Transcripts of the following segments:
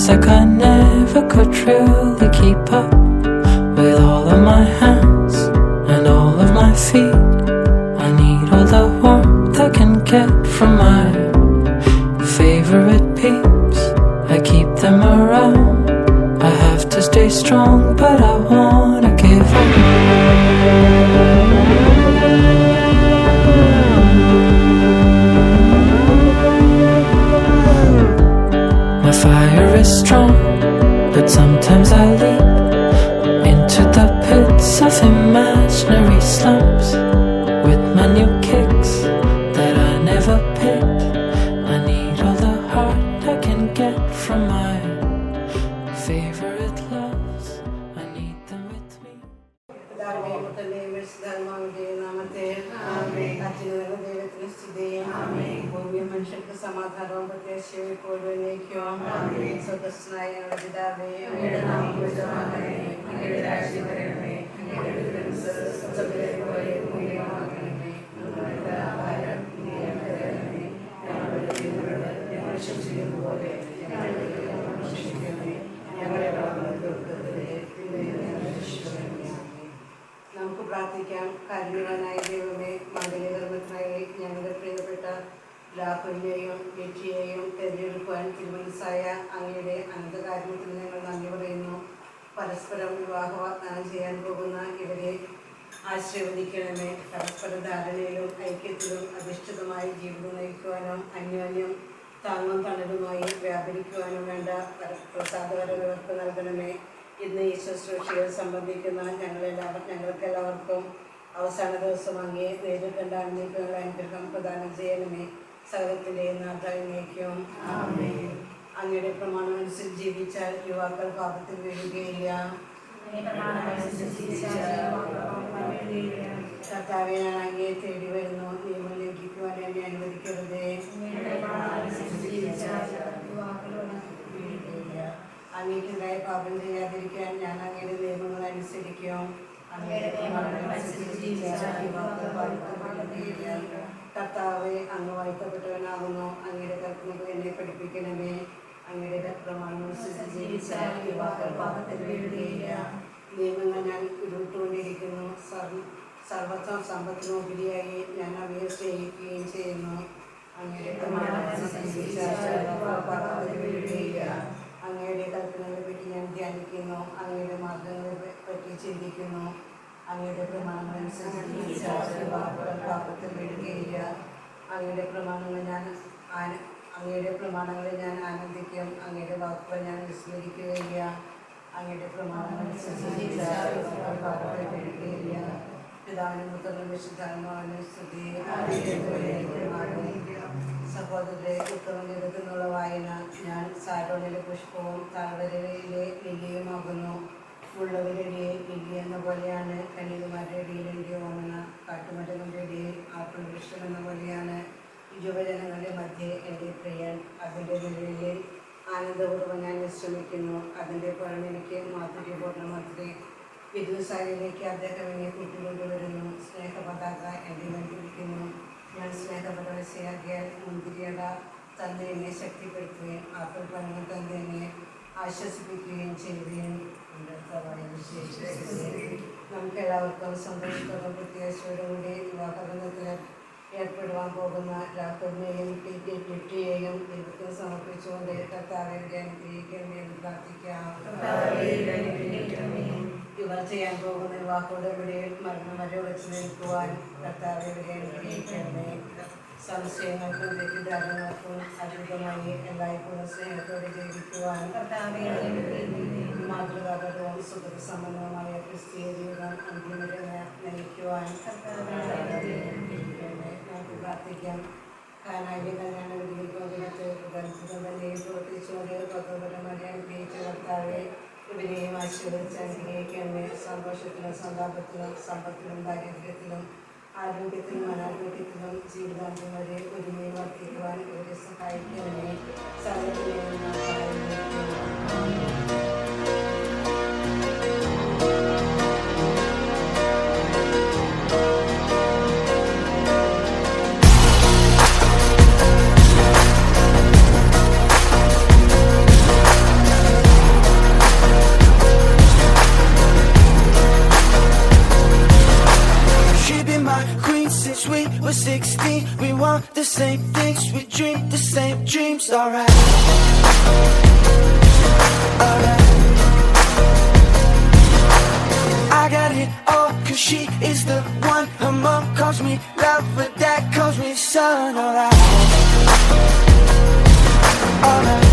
Feels like I never could really keep up with all of my hands and all of my feet. I need all the warmth I can get from my favorite peeps. I keep them around. I have to stay strong, but I wanna give up. My fire is strong, but sometimes I leap into the pits of imaginary slumps with my new kicks that I never picked. I need all the heart I can get from my favorite loves. I need them with me. മനുഷ്യർക്ക് സമാധാനവും പ്രത്യാശയും ഇപ്പോഴും എന്നേക്കും. സ്വതസ്നായ ഞങ്ങളുടെ പിതാവേ, അങ്ങയുടെ നാമം പൂജിതമാകണമേ, അങ്ങയുടെ രാജ്യം വരണമേ, അങ്ങയുടെ പോലെ ഭൂമിയിലുമാകണമേ. ഞങ്ങളുടെ ആഹാരം ഇന്ന് ഞങ്ങൾക്ക് തരണമേ, ഞങ്ങളുടെ തെറ്റുകളോട് ഞങ്ങൾ ക്ഷമിച്ചിരിക്കുന്നത് പോലെ ഞങ്ങളുടെ തെറ്റുകൾ ക്ഷമിക്കണമേ, ഞങ്ങളെ തീർക്കരുതേ, തിന്മയിൽ നിന്ന് ഞങ്ങളെ രക്ഷിക്കണമേ. നമുക്ക് പ്രാർത്ഥിക്കാം. കാരുണ്യവാനായ ദൈവമേ, മംഗളകർമ്മത്തിനായി ഞങ്ങളുടെ പ്രിയപ്പെട്ട രാഹുലിനെയും ലക്ഷ്യയെയും തിരഞ്ഞെടുക്കുവാൻ തീരുമാനിച്ചായ അങ്ങയുടെ അനന്തകാരുണ്യത്തിന് ഞങ്ങൾ നന്ദി പറയുന്നു. പരസ്പരം വിവാഹ വാഗ്ദാനം ചെയ്യാൻ പോകുന്ന ഇവരെ ആശീർവദിക്കണമേ. പരസ്പര ധാരണയിലും ഐക്യത്തിലും അധിഷ്ഠിതമായി ജീവിതം നയിക്കുവാനും അന്യോന്യം താങ്ങും തണലുമായി വ്യാപരിക്കുവാനും വേണ്ട പ്രസാദകരങ്ങൾക്ക് നൽകണമേ. ഇന്ന് ഈ ശുശ്രൂഷയെ സംബന്ധിക്കുന്ന ഞങ്ങൾക്കെല്ലാവർക്കും അവസാന ദിവസം അങ്ങേ നേരിട്ടേണ്ട അനുഗ്രഹങ്ങളുടെ അനുഗ്രഹം പ്രദാനം ചെയ്യണമേ. സകലത്തിൻ്റെ നാഥായിലേക്കും അങ്ങയുടെ പ്രമാണം അനുസരിച്ച് ജീവിച്ചാൽ യുവാക്കൾ പാപത്തിൽ വീഴുകയില്ല. കർത്താവെ, ഞാൻ അങ്ങയെ തേടി വരുന്നു, നിയമം ലംഘിക്കുവാൻ എന്നെ അനുവദിക്കരുതേ. അങ്ങേക്കെതിരായ പാപം ചെയ്യാതിരിക്കാൻ ഞാൻ അങ്ങയുടെ നിയമങ്ങൾ അനുസരിക്കും. കർത്താവെ, അങ്ങ് വാഴ്ത്തപ്പെട്ടവനാകുന്നു. അങ്ങയുടെ കൽപ്പനകൾ എന്നെ പഠിപ്പിക്കണമേ. അങ്ങയുടെ പ്രമാണം ജീവിച്ചാൽ യുവാക്കൾ പാപത്തിൽ വീഴുകയില്ല. നിയമങ്ങൾ ഞാൻ ഉരുട്ടുകൊണ്ടിരിക്കുന്നു. സർവത്വം സമ്പത്തിനുപരിയായി ഞാൻ അവയെ സ്നേഹിക്കുകയും ചെയ്യുന്നു. അങ്ങയുടെ പ്രമാണം പാപത്തിൽ വീഴുകയില്ല. അങ്ങയുടെ കൽപ്പനകളെ പറ്റി ഞാൻ ധ്യാനിക്കുന്നു. അങ്ങയുടെ മാർഗങ്ങളെ പറ്റി ചിന്തിക്കുന്നു. അങ്ങയുടെ പ്രമാണങ്ങളനുസരിച്ച് പാപത്തിൽ വീഴുകയില്ല. അങ്ങയുടെ പ്രമാണങ്ങളെ ഞാൻ ആനന്ദിക്കും. അങ്ങയുടെ വാക്കുകൾ ഞാൻ വിസ്മരിക്കുകയില്ല. അങ്ങയുടെ പ്രമാണങ്ങളനുസരിച്ച് പാപത്തിൽ വീഴുകയില്ല. പിതാവിനും പുത്രനും വിശുദ്ധാത്മാവിനും സ്തുതി. സഹോദരരെ, ഉത്തമഗീതത്തിൽ നിന്നുള്ള വായന. ഞാൻ സാരോണിലെ പുഷ്പവും താഴ്വരയിലെ ലില്ലിയുമാകുന്നു. ഉള്ളവരുടെ ലില്ലി എന്ന പോലെയാണ് കന്യകുമാരുടെ ഇടയിൽ എൻ്റെ ഓമന. കാട്ടുമരങ്ങളുടെ ഇടയിൽ ആപ്പിൾ വൃക്ഷം എന്ന പോലെയാണ് യുവജനങ്ങളുടെ മധ്യേ എൻ്റെ പ്രിയൻ. അതിൻ്റെ നിഴലിൽ ആനന്ദപൂർവ്വം ഞാൻ വിശ്രമിക്കുന്നു. അതിൻ്റെ പുറമെ എനിക്ക് മാധുര്യപൂർണ്ണമത്രേ. വിദുസാരിയിലേക്ക് അദ്ദേഹം എന്നെ കൂട്ടിക്കൊണ്ടുവരുന്നു. സ്നേഹപതാക എൻ്റെ മേൽ പിടിക്കുന്നു. ഞാൻ സ്നേഹപരവശയാകിയാൽ മുന്തിരിയട തന്നെ എന്നെ ശക്തിപ്പെടുത്തുകയും ആപ്പിൾ പഴങ്ങൾ തന്നെ എന്നെ ആശ്വസിപ്പിക്കുകയും ചെയ്യുകയും നമുക്ക് എല്ലാവർക്കും സന്തോഷത്തോടും പ്രത്യാശയോടും കൂടി വിവാഹബന്ധത്തിൽ ഏർപ്പെടുവാൻ പോകുന്ന രാഹുലിനെയും ലിറ്റിയെയും ദൈവത്തിന് സമർപ്പിച്ചുകൊണ്ട് കർത്താവിനെ അനുഗ്രഹിക്കണമേ എന്ന് പ്രാർത്ഥിക്കാം. ഇവർ ചെയ്യാൻ പോകുന്ന വിവാഹയുടെ ഇടയിൽ മരണം വരെ ഉറച്ചു നിൽക്കുവാൻ കർത്താവിനെ അനുഗ്രഹിക്കണമേ. സംശയങ്ങൾക്കും തെറ്റിദ്ധാരണകൾക്കും അതീതമായി എല്ലായ്പ്പോഴും സ്നേഹത്തോടെ ജീവിക്കുവാൻ മാതൃകാപരവും സുഖസമ്പന്നവുമായ ക്രിസ്തീയ ജീവിതം അന്തിമരെ നയിക്കുവാൻ നമുക്ക് പ്രാർത്ഥിക്കാം. കാനായിലെ കല്യാണ വിധിക്കോകിനത്ത് ഗർഭിതം തന്നെ പ്രവർത്തിച്ചുകൊണ്ട് പകപരമായി അനുഗ്രഹിച്ച കർത്താവെ, ഇവരെയും ആശീർവദിച്ച് അനുഗ്രഹിക്കണമേ. സന്തോഷത്തിലും സന്താപത്തിലും സമ്പത്തിലും ദാരിദ്ര്യത്തിലും ആരോഗ്യത്തിലും അനാരോഗ്യത്തിലും ജീവിതാന്ത്യം വരെ ഒരുമയെ വർദ്ധിക്കുവാൻ ഇവരെ സഹായിക്കണമേ. സകലത്തിലെയും the same things, we dream the same dreams. Alright, alright. I got it all, cause she is the one. Her mom calls me love, but dad calls me son. Alright, alright.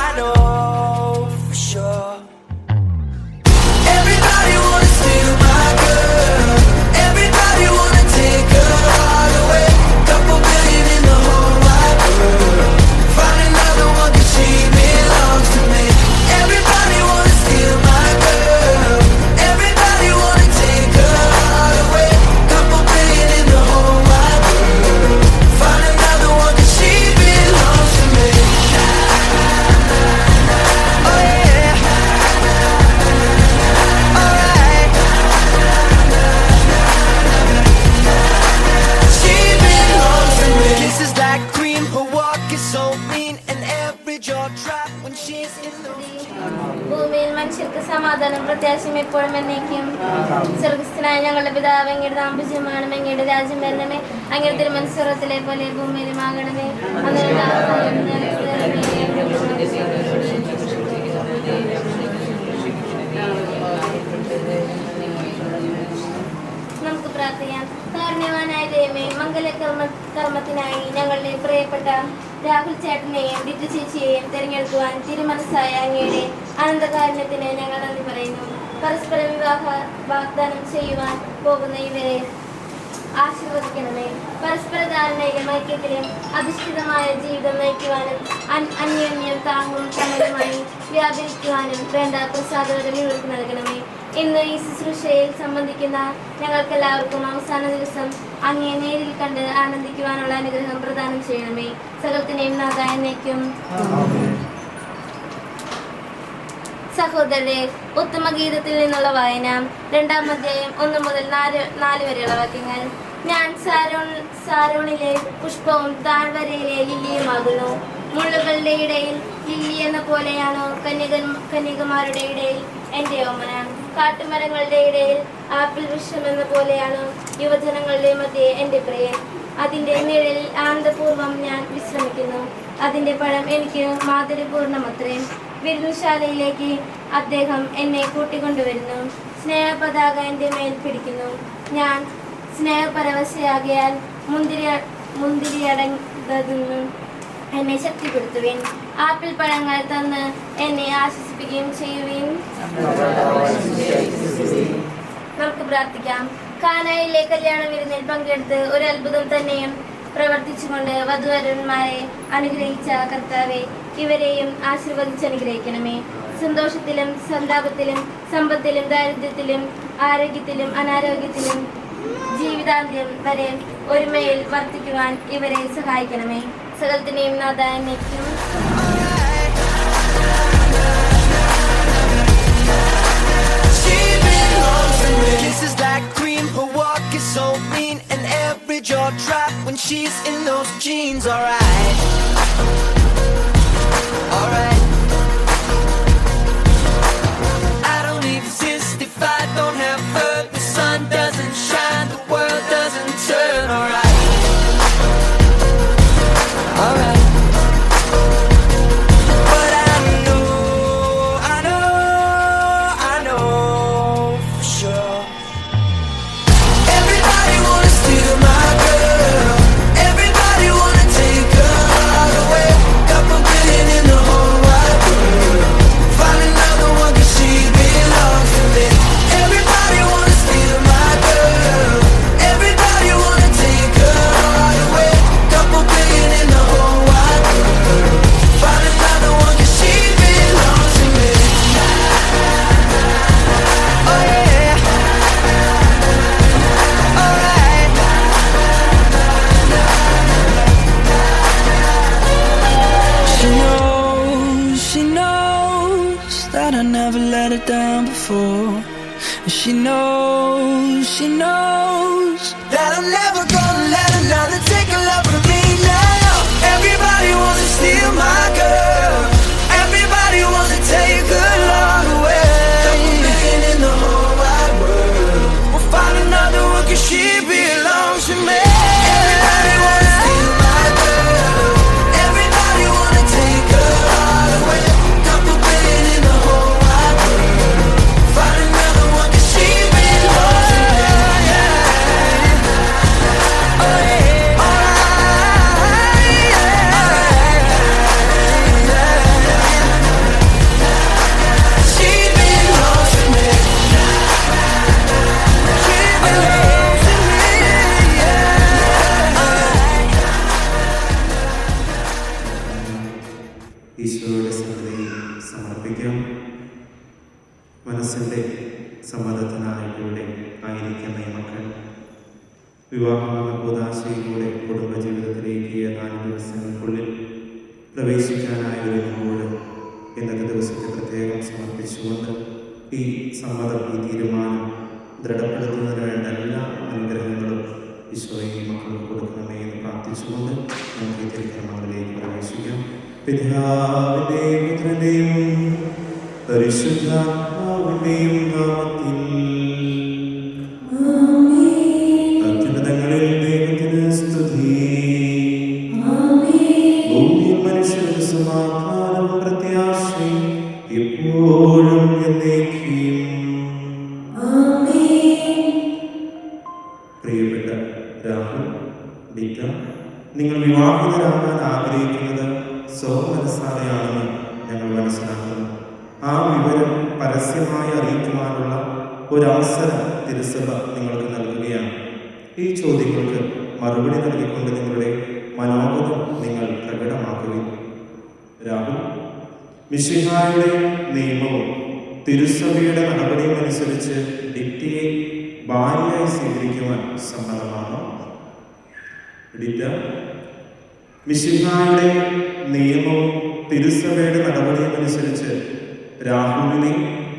I know for sure. Everybody wanna steal my girl. Everybody wanna take her all away. Couple billion in the whole wide world. Find another one 'cause she belongs to me. Everybody wanna steal my girl. Everybody wanna take her all away. Couple billion in the whole wide world. Find another one 'cause she belongs to me. Oh yeah. Alright. She belongs to me. Kisses like cream, her walk is so mean, and every jaw drop when she's in the ഭൂമിയിൽ മനുഷ്യർക്ക് സമാധാനം പ്രത്യാശയും എപ്പോഴും എന്നേക്കും. സ്വർഗ്ഗസ്ഥനായ ഞങ്ങളുടെ പിതാവ്, അങ്ങയുടെ നാമം പൂജ്യമാണ്, അങ്ങയുടെ രാജ്യം വരണമേ, അങ്ങയുടെ തിരുമനസ്സ് സ്വർഗ്ഗത്തിലെ പോലെ ഭൂമിയിലും ആകണമേ. അന്നേരം ആഹാരം ഞങ്ങൾക്ക് തരണമേ. നമുക്ക് പ്രാർത്ഥിക്കാം. കാരുണ്യവാനായ ദൈവമേ, കർമ്മത്തിനായി ഞങ്ങളുടെ പ്രിയപ്പെട്ട രാഹുൽ ചേട്ടനെയും ഡിറ്റു ചേച്ചിയെയും തിരഞ്ഞെടുക്കുവാൻ തിരുമനസ്സായ അങ്ങയുടെ അനന്തകാരുണ്യത്തിന് ഞങ്ങൾ നന്ദി പറയുന്നു. പരസ്പര വിവാഹ വാഗ്ദാനം ചെയ്യുവാൻ പോകുന്ന ഇവരെ ആശീർവദിക്കണമേ. പരസ്പര ധാരണയിലും ഐക്യത്തിലും അധിഷ്ഠിതമായ ജീവിതം നയിക്കുവാനും അന്യോന്യം താങ്ങും തണലുമായി വ്യാപരിക്കുവാനും വേണ്ട പ്രസാദകരം ഇവർക്ക് നൽകണമേ. ഇന്ന് ഈ ശുശ്രൂഷയിൽ സംബന്ധിക്കുന്ന ഞങ്ങൾക്കെല്ലാവർക്കും അവസാന ദിവസം അങ്ങേ നേരിൽ കണ്ട് ആനന്ദിക്കുവാനുള്ള അനുഗ്രഹം പ്രദാനം ചെയ്യണമേ. സകലത്തിനെയും നാഥായനേക്കും. സഹോദരരെ, ഉത്തമഗീതത്തിൽ നിന്നുള്ള വായന, 2-ാം അധ്യായം 1 മുതൽ 4 വരെയുള്ള വാക്യങ്ങൾ. ഞാൻ സാരോണിലെ പുഷ്പവും താഴ്വരയിലെ ലില്ലിയുമാകുന്നു. മുള്ളുകളുടെ ഇടയിൽ ലില്ലി എന്ന പോലെയാണോ കന്യകമാരുടെ ഇടയിൽ എൻ്റെ ഓമന. കാട്ടുമരങ്ങളുടെ ഇടയിൽ ആപ്പിൾ വൃക്ഷം എന്ന പോലെയാണോ യുവജനങ്ങളുടെ മധ്യേ എൻ്റെ പ്രിയൻ. അതിൻ്റെ നിഴലിൽ ആനന്ദപൂർവ്വം ഞാൻ വിശ്രമിക്കുന്നു. അതിൻ്റെ പഴം എനിക്ക് മാധുര്യപൂർണ്ണമത്രേ. വിരുന്നുശാലയിലേക്ക് അദ്ദേഹം എന്നെ കൂട്ടിക്കൊണ്ടുവരുന്നു. സ്നേഹപതാക എൻ്റെ മേൽ പിടിക്കുന്നു. ഞാൻ സ്നേഹപരവശയാകിയാൽ മുന്തിരിയടങ്ങുന്നു എന്നെ ശക്തിപ്പെടുത്തുവിൻ. ആപ്പിൾ പഴങ്ങൾ തന്ന് എന്നെ ആശ്വസിപ്പിക്കുകയും ചെയ്യുവിൻ. നമുക്ക് പ്രാർത്ഥിക്കാം. കാനായിലെ കല്യാണ വിരുന്നിൽ പങ്കെടുത്ത് ഒരു അത്ഭുതം തന്നെയും പ്രവർത്തിച്ചുകൊണ്ട് വധുവരന്മാരെ അനുഗ്രഹിച്ച കർത്താവെ, ഇവരെയും ആശീർവദിച്ചനുഗ്രഹിക്കണമേ. സന്തോഷത്തിലും സന്താപത്തിലും സമ്പത്തിലും ദാരിദ്ര്യത്തിലും ആരോഗ്യത്തിലും അനാരോഗ്യത്തിലും ജീവിതാന്ത്യം വരെ ഒരുമയിൽ വർത്തിക്കുവാൻ ഇവരെ സഹായിക്കണമേ. സകലത്തിനെയും നാഥായനേക്കും. Kisses like cream, her walk is so mean, and every jaw drop when she's in those jeans. Alright, alright. I don't exist if I don't have her. The sun doesn't shine, the world doesn't turn. Alright, alright. But I know for sure. Everybody wanna steal my girl. Everybody wanna take her all away. Couple billion in the whole wide world. Find another one 'cause she belongs to me. Everybody wanna steal my girl. Everybody wanna take her all away. Couple billion in the whole wide world. Find another one 'cause she belongs to me. Oh yeah. Alright. She knows that I never let her down before. She knows that I'm never gonna let another take a love from me now. Everybody wants to steal my girl. Everybody wants to take her love away. Couple billion in the whole wide world. വിവാഹകൂദാശയിലൂടെ കുടുംബജീവിതത്തിലേക്ക് 4 ദിവസങ്ങൾക്കുള്ളിൽ പ്രവേശിക്കാനായിരുന്നപ്പോൾ ഇന്നത്തെ ദിവസത്തെ പ്രത്യേകം സമർപ്പിച്ചുകൊണ്ട് ഈ സമ്മതം, ഈ തീരുമാനം ദൃഢപ്പെടുത്തുന്നതിന് വേണ്ട എല്ലാ അനുഗ്രഹങ്ങളും ഈശോയെ മക്കൾക്ക് കൊടുക്കണമേ എന്ന് പ്രാർത്ഥിച്ചുകൊണ്ട് നമുക്ക് ഈ തിരുക്കർമ്മങ്ങളിലേക്ക് പ്രവേശിക്കാം. പിതാവിന്റെയും പുത്രന്റെയും പരിശുദ്ധാത്മാവിന്റെയും നാമത്തിൽ അത്യുന്നതങ്ങളിൽ ദൈവത്തിന് സ്തുതി. ഭൂമിയിൽ മനുഷ്യർക്ക് സമാധാനം പ്രത്യാശയും എപ്പോഴും എന്നേക്കും. പ്രിയപ്പെട്ട രാഹുൽ, ബിക്ക, നിങ്ങൾ വിവാഹിതരാകാൻ ആഗ്രഹിക്കുന്നത് സ്വമനസ്സാണെന്ന് ഞങ്ങൾ മനസ്സിലാക്കുന്നു. ആ വിവരം പരസ്യമായി അറിയിക്കുവാനുള്ള ഒരവസരം തിരുസഭ നിങ്ങൾക്ക് നൽകുകയാണ്. ഈ ചോദ്യങ്ങൾക്ക് മറുപടി നൽകിക്കൊണ്ട് നിങ്ങളുടെ മനോഗതം നിങ്ങൾ പ്രകടമാക്കുകയും രാഹുൽ, മിശിഹായുടെ നിയമവും തിരുസഭയുടെ നടപടിയും അനുസരിച്ച് ഡിറ്റയെ ഭാര്യയായി സ്വീകരിക്കുവാൻ സമ്മതമാണോ? ഡിറ്റ, മിശിഹായുടെ നിയമവും തിരുസഭയുടെ നടപടിയും അനുസരിച്ച് രാഹുലിനെ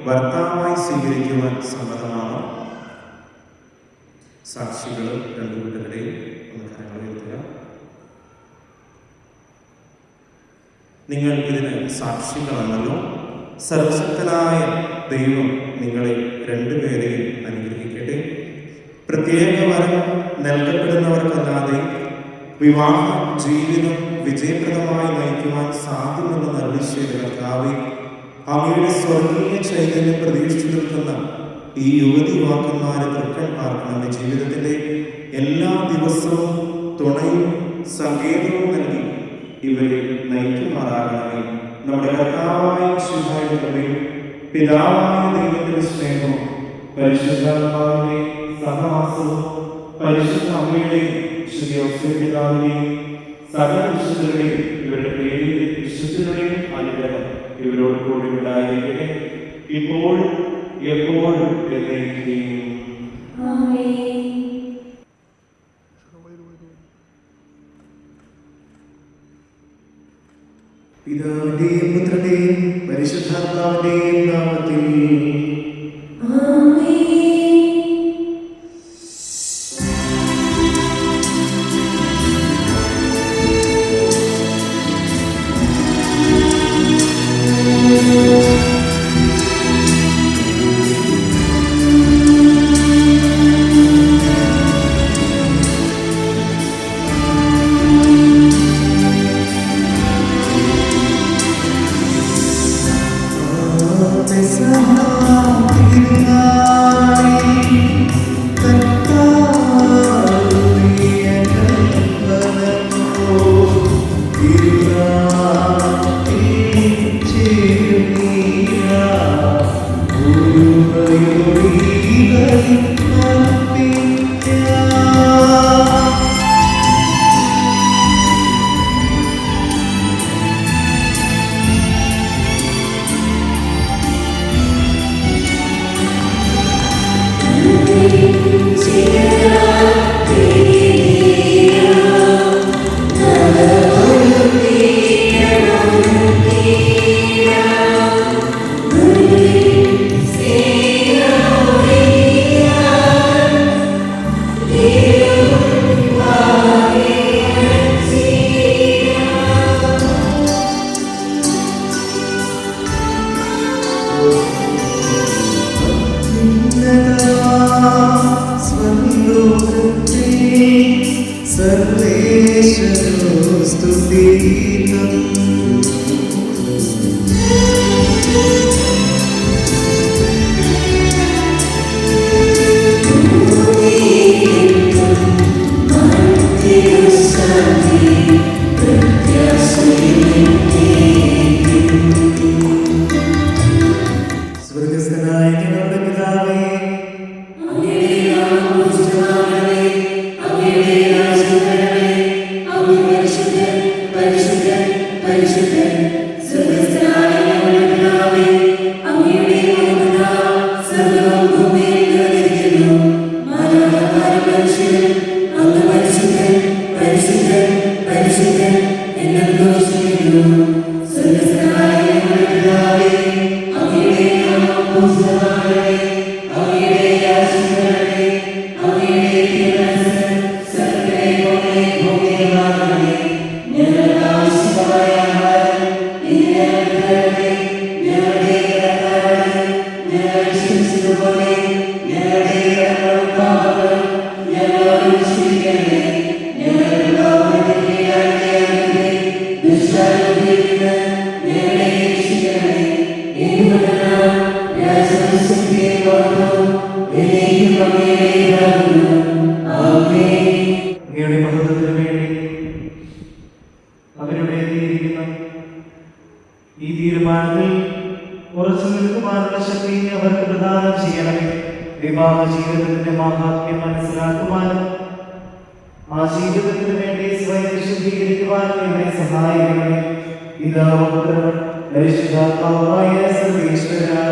ഭർത്താവായി സ്വീകരിക്കുവാൻ സമ്മതമാണോ? സാക്ഷികൾ രണ്ടുകൂട്ടരുടെയും ഒന്ന് കരങ്ങൾ ഉയർത്തുക. നിങ്ങൾ ഇതിന് സാക്ഷികളാണല്ലോ. സർവശക്തനായ ദൈവം നിങ്ങളെ രണ്ടുപേരെയും അനുഗ്രഹിക്കട്ടെ. പ്രത്യേക വരം നൽകപ്പെടുന്നവർക്കല്ലാതെ വിവാഹ ജീവിതം വിജയപ്രദമായി നയിക്കുവാൻ സാധ്യമെന്ന് അരുളിച്ചെയ്ത കർത്താവേ, അങ്ങയുടെ സ്വർഗീയ ചൈതന്യം പ്രതീക്ഷിച്ചു നിൽക്കുന്ന ഈ യുവതിയുവാക്കന്മാരെ തൃക്കൺ പാർക്കണമേ. ജീവിതത്തിന്റെ എല്ലാ ദിവസവും തുണയും സങ്കേതവും നൽകി ഇവരെ നയിക്കുമാറാകണമേ. നമ്മുടെ കർത്താവായ മിശിഹായുടെ കൃപയും പിതാവായ ദൈവത്തിന്റെ സ്നേഹവും പരിശുദ്ധാത്മാവിന്റെ സഹവാസവും പരിശുദ്ധ അമ്മയുടെയും പിതാവിനെയും സകല വിശുദ്ധരുടെയും ഇവരുടെ പേരിൽ വിശുദ്ധരുടെയും അനുഗ്രഹം ഇവരോട് കൂടി ഉണ്ടായിരിക്കട്ടെ, ഇപ്പോഴും എപ്പോഴും എന്നേക്കും. പിതാവിന്റെയും പുത്രന്റെയും പരിശുദ്ധാത്മാവിന്റെയും നാമത്തിൽ കുടുംബത്തിന് വേണ്ടി അവരുടെ ഈ തീരുമാനത്തിൽ ഉറച്ചു നിൽക്കുവാനുള്ള ശക്തി അവർക്ക് പ്രദാനം ചെയ്യണമേ. വിവാഹ ജീവിതത്തിന്റെ മഹാത്മ്യം മനസ്സിലാക്കുവാനും ആ ജീവിതത്തിന് വേണ്ടി സ്വയം വിശുദ്ധീകരിക്കുവാനും ഇവരെ സഹായിക്കണമേ. പിതാവും പുത്രനും പരിശുദ്ധാത്മാവുമായ സർവ്വേശ്വരാ.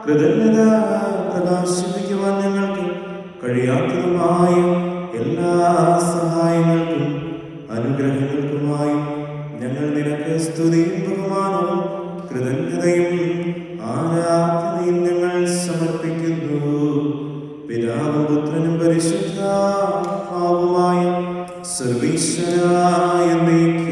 കൃതജ്ഞത പ്രകാശിപ്പിക്കുവാൻ ഞങ്ങൾക്ക് കഴിയാത്തതുമായ എല്ലാ സഹായങ്ങൾക്കും അനുഗ്രഹങ്ങൾക്കുമായി ഞങ്ങൾ നിനക്ക് സ്തുതിയും ബഹുമാനവും കൃതജ്ഞതയും ആരാധനയും ഞങ്ങൾ സമർപ്പിക്കുന്നു. പിതാവും പുത്രനും പരിശുദ്ധാത്മാവുമായ സർവീശ്വരായ എന്നേക്കും.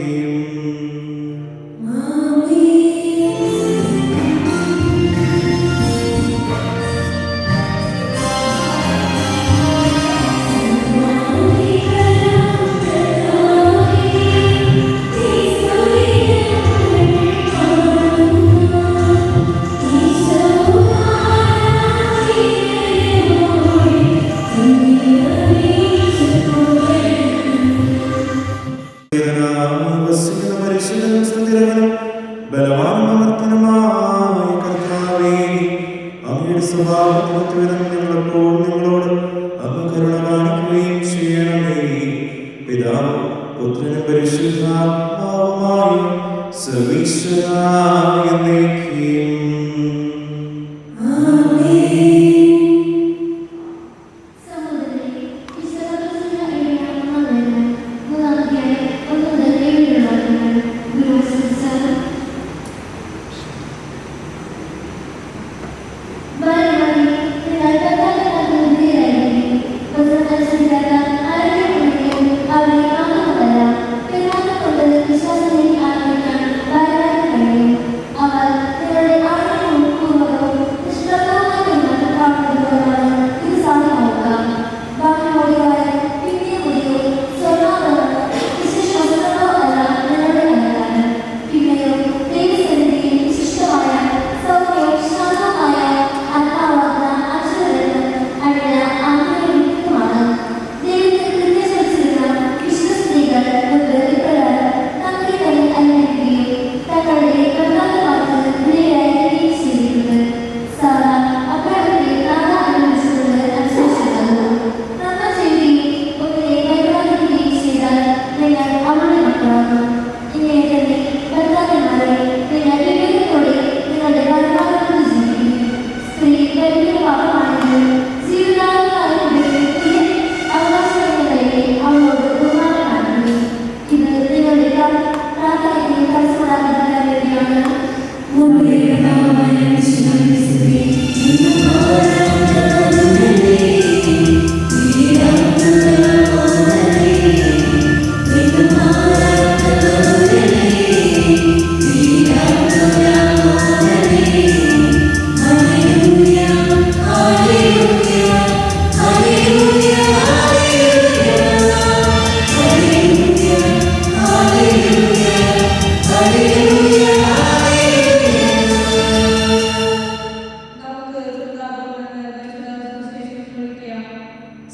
നിങ്ങളോട് അപകരുണ കാണിക്കുകയും ചെയ്യണമേ. പിതാവ് പുത്രനും പരിശുദ്ധാത്മാവുമായ സർവീശ്വരായ എന്നേക്കും.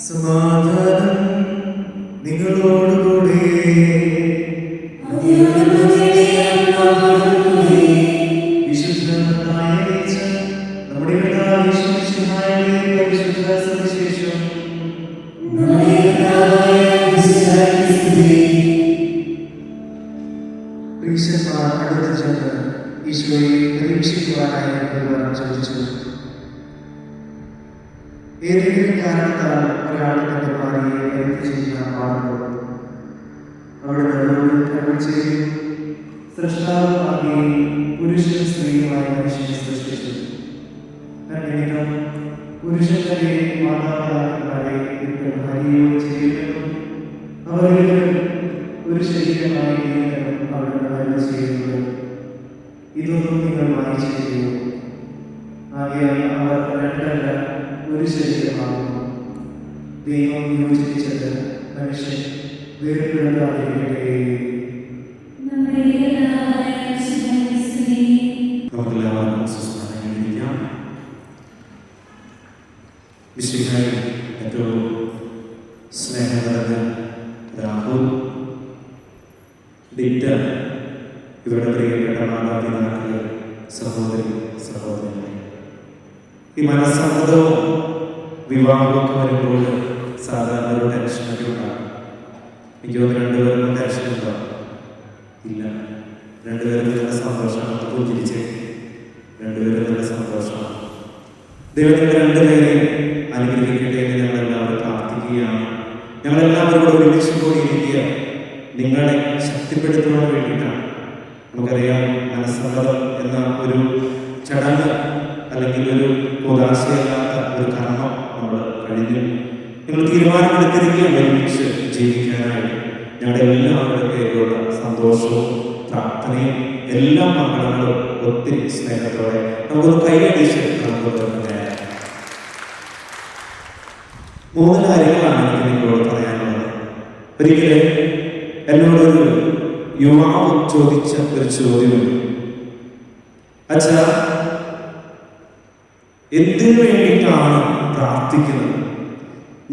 സമാധാനം നിങ്ങളോടുകൂടെ. വിശുദ്ധ നമ്മുടെ പിതാവായ യേശുമിശിഹായുടെ പരിശുദ്ധ സുവിശേഷം. പ്രീശന്മാർ അടുത്ത് ചെന്ന് ഈശോയെ പരീക്ഷിക്കുവാനായി ചോദിച്ചു. ഏതെങ്കിലും കാരണത്താൽ ഒരാൾ തന്റെ ഭാര്യയെ പരിധി ചെയ്യാൻ പാടുമ്പോൾ അവിടെ ചെയ്തു. സൃഷ്ടാവ് ആദ്യം പുരുഷൻ സ്ത്രീയുമായ മനുഷ്യനെ സൃഷ്ടിച്ചു. തന്നിമിത്തം പുരുഷൻ തന്റെ മാതാപിതാക്കളെ വിട്ട് ഭാര്യയോട് ചേരുന്നു. അവർ ഒരു ശരീരമായി അവരുടെ മരുന്ന് ചെയ്യുന്നത്. ഇതൊന്നും നിങ്ങൾ വായിച്ചിരിക്കുന്നു. ആകയാൽ അവർ രണ്ടല്ല ഒരു ശരീരമാകുന്നു. ദൈവം യോജിച്ചത് മനുഷ്യൻ വേർപെടുത്താതിരിക്കട്ടെ. നമുക്കെല്ലാവർക്കും സ്വസ്ഥമായിരിക്കാം. വിശുദ്ധനായ ഏറ്റവും സ്നേഹനിറഞ്ഞ രാഹുൽ, ഡിറ്റ, ഇവരുടെ പ്രിയപ്പെട്ട മാതാപിതാക്കൾ, സഹോദരി സഹോദരന്മാർ, ഈ മനസ്സമ്മതവും വിവാഹമൊക്കെ വരുമ്പോൾ സാധാരണ ഒരു ടെൻഷനൊക്കെ ഉണ്ടാകും. എനിക്ക് തോന്നുന്നു രണ്ടുപേർക്കും ടെൻഷൻ ഉണ്ടാവും. ഇല്ല, രണ്ടുപേരും നല്ല സന്തോഷമാണ്. പുഞ്ചിരിച്ച് രണ്ടുപേരും നല്ല സന്തോഷമാണ്. ദൈവത്തിന്റെ രണ്ടുപേരെയും അനുഗ്രഹിക്കട്ടെ എന്ന് ഞങ്ങളെല്ലാവരും പ്രാർത്ഥിക്കുകയാണ്. ഞങ്ങളെല്ലാവരും ഒരുമിച്ച് കൂടിയിരിക്കുക നിങ്ങളെ ശക്തിപ്പെടുത്തുവാൻ വേണ്ടിയിട്ടാണ്. നമുക്കറിയാം, മനസ്സമ്മതം എന്ന ഒരു ചടങ്ങ് അല്ലെങ്കിൽ ഒരു ഉദാശയല്ലാത്ത ഒരു കർമ്മം നമ്മൾ കഴിഞ്ഞു. നിങ്ങൾ തീരുമാനമെടുത്തിരിക്കുകയാണ് ഒരുമിച്ച് ജീവിക്കാനായി. ഞങ്ങളുടെ എല്ലാവരുടെ പേരിലുള്ള സന്തോഷവും പ്രാർത്ഥനയും എല്ലാ മംഗളങ്ങളും ഒത്തിരി സ്നേഹത്തോടെ നമുക്കൊന്ന് കൈയടിച്ച് നമുക്ക് മൂന്ന് കാര്യങ്ങളാണ് എനിക്ക് നിങ്ങളോട് പറയാനുള്ളത്. ഒരിക്കലും എന്നോടൊരു യുവാവ് ചോദിച്ച ഒരു ചോദ്യമുണ്ട്. അച്ഛാ, എന്തിനു വേണ്ടിയിട്ടാണ് പ്രാർത്ഥിക്കുന്നത്?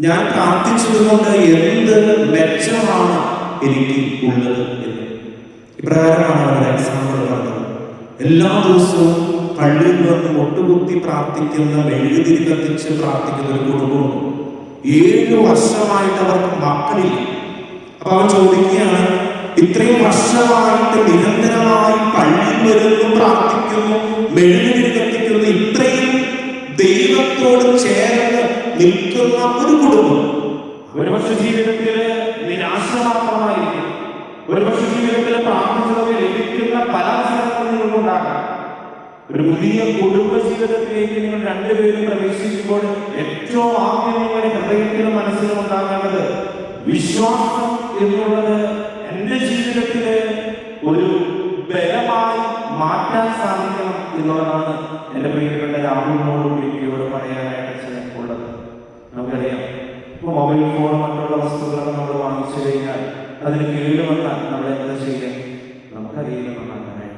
ഞാൻ പ്രാർത്ഥിച്ചതുകൊണ്ട് എന്ത് മെച്ചമാണ് എനിക്ക് ഉള്ളത് എന്ന്. ഇപ്രകാരമാണ് അവരുടെ എക്സാമ്പിൾ പറഞ്ഞത്. എല്ലാ ദിവസവും പള്ളിയിൽ വന്ന് മുട്ടുകുത്തി പ്രാർത്ഥിക്കുന്ന, മെഴുകുതിരി കത്തിച്ച് പ്രാർത്ഥിക്കുന്ന ഒരു കുടുംബമുണ്ട്. 7 വർഷമായിട്ട് അവർക്ക് മക്കളില്ല. അപ്പൊ അവൻ ചോദിക്കുകയാണ്, ഇത്രയും വർഷമായിട്ട് നിരന്തരമായി പള്ളിയിൽ വരുന്നു, പ്രാർത്ഥിക്കുന്നു, മെഴുകുതിരി കത്തിക്കുന്നു, ഇത്രയും ദൈവത്തോട് ചേർന്ന് നിൽക്കുന്ന ഒരു കുടുംബം ഒരുപക്ഷെ ജീവിതത്തിൽ നിരാശ മാത്രമായിരിക്കും. ഒരുപക്ഷെ ജീവിതത്തിൽ പ്രാർത്ഥിച്ചതൊക്കെ ലഭിക്കുന്ന പല അവസരങ്ങളും നിങ്ങൾക്കുണ്ടാകാം. ഒരു പുതിയ കുടുംബ ജീവിതത്തിലേക്ക് നിങ്ങൾ രണ്ടുപേരും പ്രവേശിക്കുമ്പോൾ ഏറ്റവും ആദ്യം നിങ്ങളുടെ ഹൃദയത്തിലും മനസ്സിലും ഉണ്ടാകേണ്ടത് വിശ്വാസം എന്നുള്ളത് എൻ്റെ ജീവിതത്തില് ഒരു ബലമായി മാറ്റാൻ സാധിക്കണം എന്നുള്ളതാണ് എൻ്റെ പ്രിയപ്പെട്ട രാഹുലിനോടും വ്യക്തിയോട് പറയാനായിട്ട് ഉള്ളത്. നമുക്കറിയാം, ഇപ്പോൾ മൊബൈൽ ഫോൺ മറ്റുള്ള വസ്തുക്കളൊക്കെ നമ്മൾ വാങ്ങിച്ചു കഴിഞ്ഞാൽ അതിന് കേടുവന്നാൽ നമ്മൾ എന്താ ചെയ്യാൻ നമുക്കറിയില്ലെന്നാണ്. അങ്ങനെ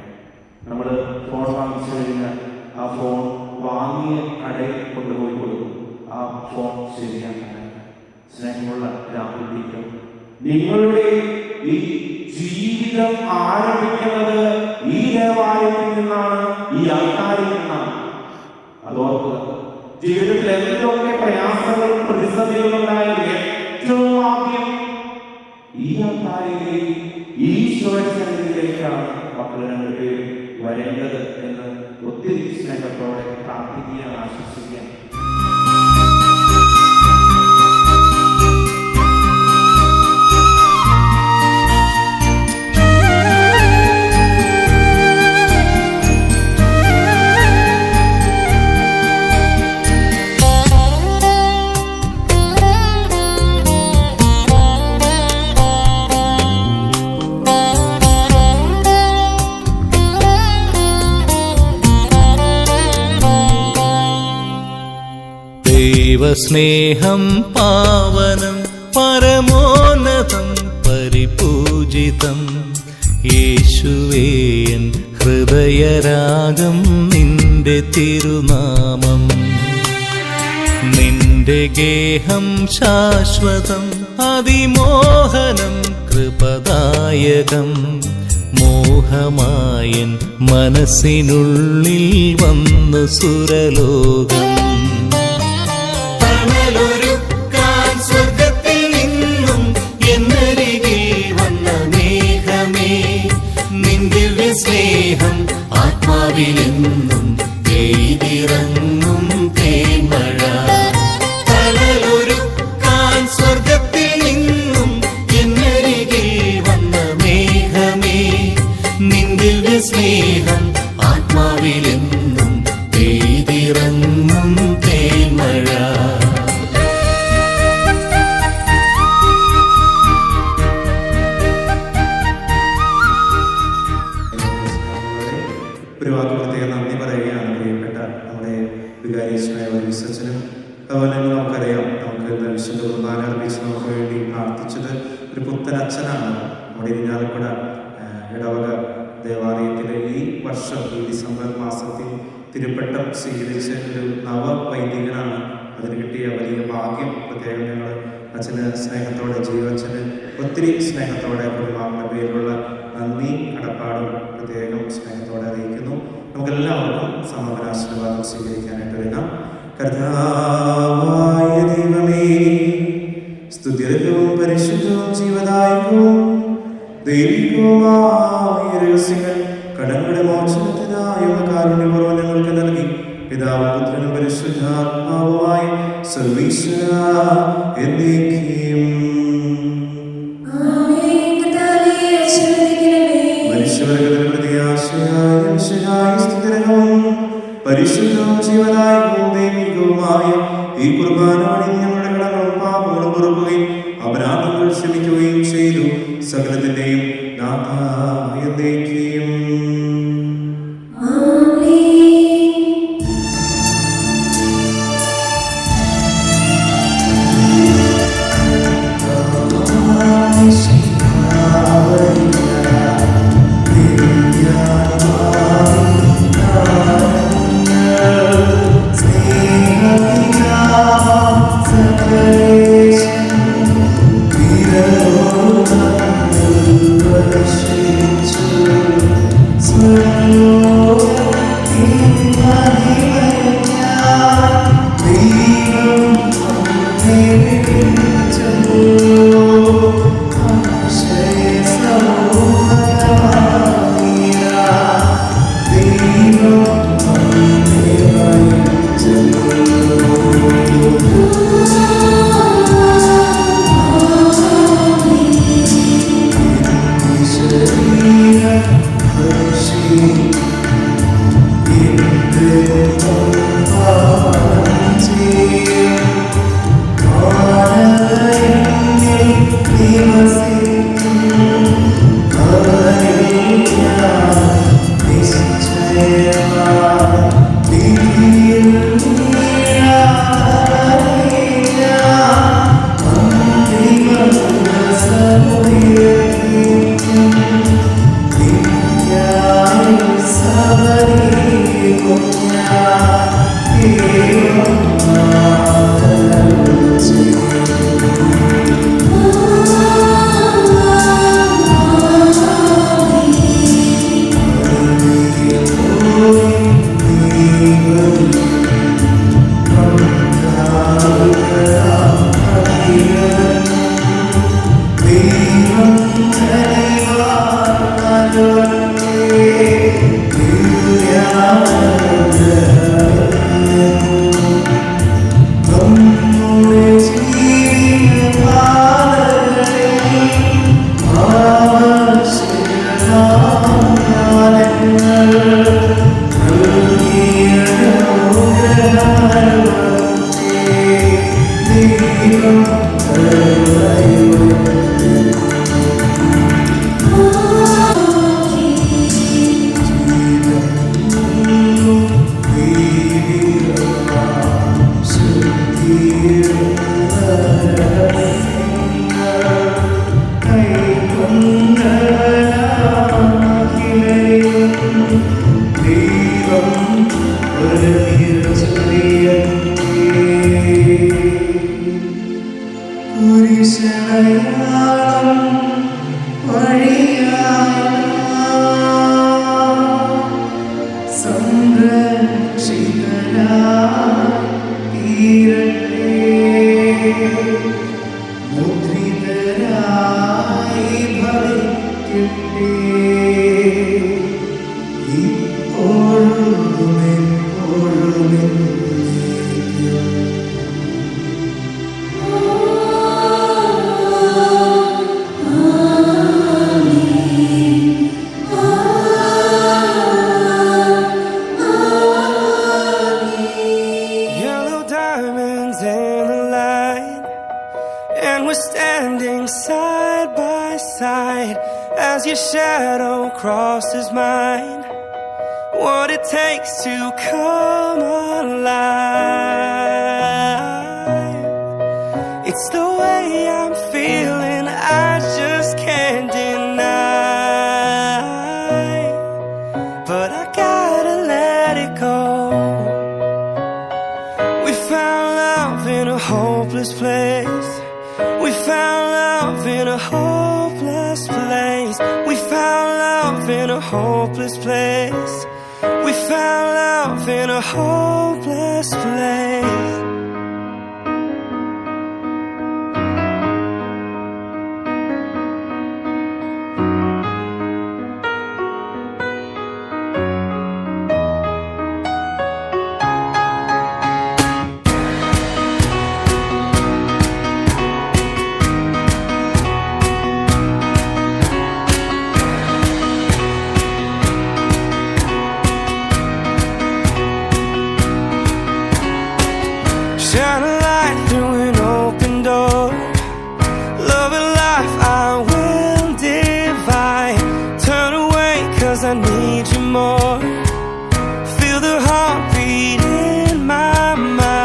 നമ്മൾ ഫോൺ വാങ്ങിച്ചു കഴിഞ്ഞാൽ ആ ഫോൺ വാങ്ങിയ കടയിൽ കൊണ്ടുപോയി കൊടുക്കും. ആ ഫോൺ ശരിയാക്കാൻ സ്നേഹമുള്ള രാഹുലിക്കും നിങ്ങളുടെ ഈ ജീവിതം ആരംഭിക്കുന്നത് ഈ ദേവാലയത്തിൽ നിന്നാണ്, ഈ ആൾക്കാരിൽ നിന്നാണ്. അതോർക്കുക, ജീവിതത്തിൽ എന്തൊക്കെ പ്രയാസങ്ങളും പ്രതിസന്ധികളും ഉണ്ടായാലും ഏറ്റവും ആദ്യം ഈ ആൾക്കാരിലേക്ക്, ഈ ഈശോയിലേക്കാണ് മക്കൾ രണ്ടുപേരും വരേണ്ടത് എന്ന് ഒത്തിരി സ്നേഹത്തോടെ പ്രാർത്ഥിക്കുകയും ആശംസിക്കുകയാണ്. ദൈവസ്നേഹം പാവനം പരമോന്നതം പരിപൂജിതം യേശുവേൻ ഹൃദയരാഗം നിന്റെ തിരുനാമം. നിന്റെ ഗേഹം ശാശ്വതം അതിമോഹനം കൃപദായകം മോഹമായൻ മനസ്സിനുള്ളിൽ വന്നു സുരലോകം. ആത്മാവിലെന്നും പെയ്തിറങ്ങും തേന്മഴ. തണലൊരുക്കാൻ സ്വർഗത്തിൽ നിന്നും എന്നരികിൽ വന്ന മേഘമേ, നിൻ ദിവ്യ സ്നേഹം ആത്മാവിലെന്നും പെയ്തിറങ്ങും തേന്മഴ. ഒരു വാക്ക് പ്രത്യേകം നന്ദി പറയുകയാണ് പ്രിയപ്പെട്ട നമ്മുടെ വികാരിയച്ഛനായ വിസർജനം. അതുപോലെ തന്നെ നമുക്കറിയാം, നമുക്ക് ഇന്ന് വിശുദ്ധ കുർബാന അർപ്പിച്ച് നമുക്ക് വേണ്ടി പ്രാർത്ഥിച്ചത് ഒരു പുത്തൻ അച്ഛനാണ്. നമ്മുടെ ഇരിഞ്ഞാലക്കുട ഇടവക ദേവാലയത്തിലെ ഈ വർഷം ഈ ഡിസംബർ മാസത്തിൽ തിരുപ്പട്ടം സ്വീകരിച്ച ഒരു നവവൈദികനാണ്. അതിന് കിട്ടിയ വലിയ ഭാഗ്യം പ്രത്യേകം ഞങ്ങൾ അച്ഛന് സ്നേഹത്തോടെ, ജീവച്ചന് ഒത്തിരി സ്നേഹത്തോടെ കുടുംബാങ്ങളുടെ പേരിലുള്ള നന്ദി കടപ്പാടും പ്രത്യേകം സ്നേഹത്തോടെ അറിയിക്കുന്നു. നമുക്കെല്ലാവർക്കും സമാപനാശീർവാദം സ്വീകരിക്കാനായിട്ട് വരാം. കർത്താവായ ദൈവമേ, സ്തുത്യർഹവും പരിശുദ്ധവും ജീവദായകവും ദൈവികവുമായ രഹസ്യങ്ങൾ കടങ്ങളുടെ മോചനത്തിനായുള്ള കാരുണ്യപൂർവ്വം ഞങ്ങൾക്ക് നൽകി പിതാവും പുത്രനും പരിശുദ്ധാത്മാവുമായ സർവീശ്വര എന്നേക്കും. മനുഷ്യവർഗത്തിന്റെ പ്രതിയാശയായ സ്ഥിരവും പരിശുദ്ധവും ജീവനായകവും ദൈവികവുമായ ഈ കുർബാന വഴി ഞങ്ങളുടെ കടങ്ങളും പാപങ്ങളും പൊറുക്കുകയും അപരാധങ്ങൾ ക്ഷമിക്കുകയും ചെയ്തു. സകലത്തിന്റെയും നാഥായ എന്നേക്കും. ഇപ്പോൾ and we're standing side by side as your shadow crosses mine. What it takes to come alive. It's the way I'm feeling, I just can't deny. But I gotta let it go. We found love in a hopeless place. We found love in a hopeless place. We found love in a hopeless place. We found love in a hopeless place. Shine a light through an open door. Love and life I will divide. Turn away 'cause I need you more. Feel the heartbeat in my mind.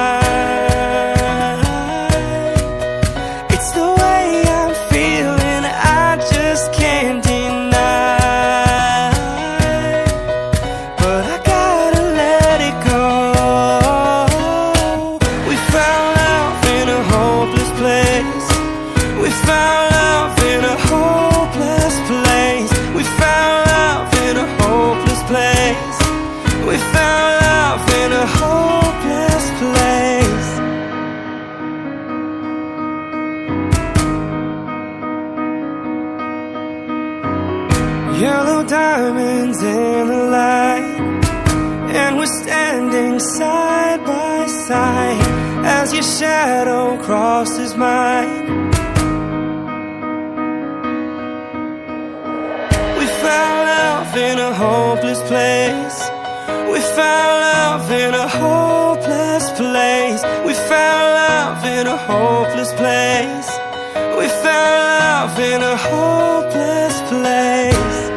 It's the way I'm feeling, I just can't deny. But I gotta let it go. We found love in a hopeless place. We found love in a hopeless place. We found love in a hopeless place. We found love in a hopeless place. Yellow diamonds in the light, and we're standing side by side as your shadow crosses mine. We found love in a hopeless place. We found love in a hopeless place. We found love in a hopeless place. We found love in a hopeless place.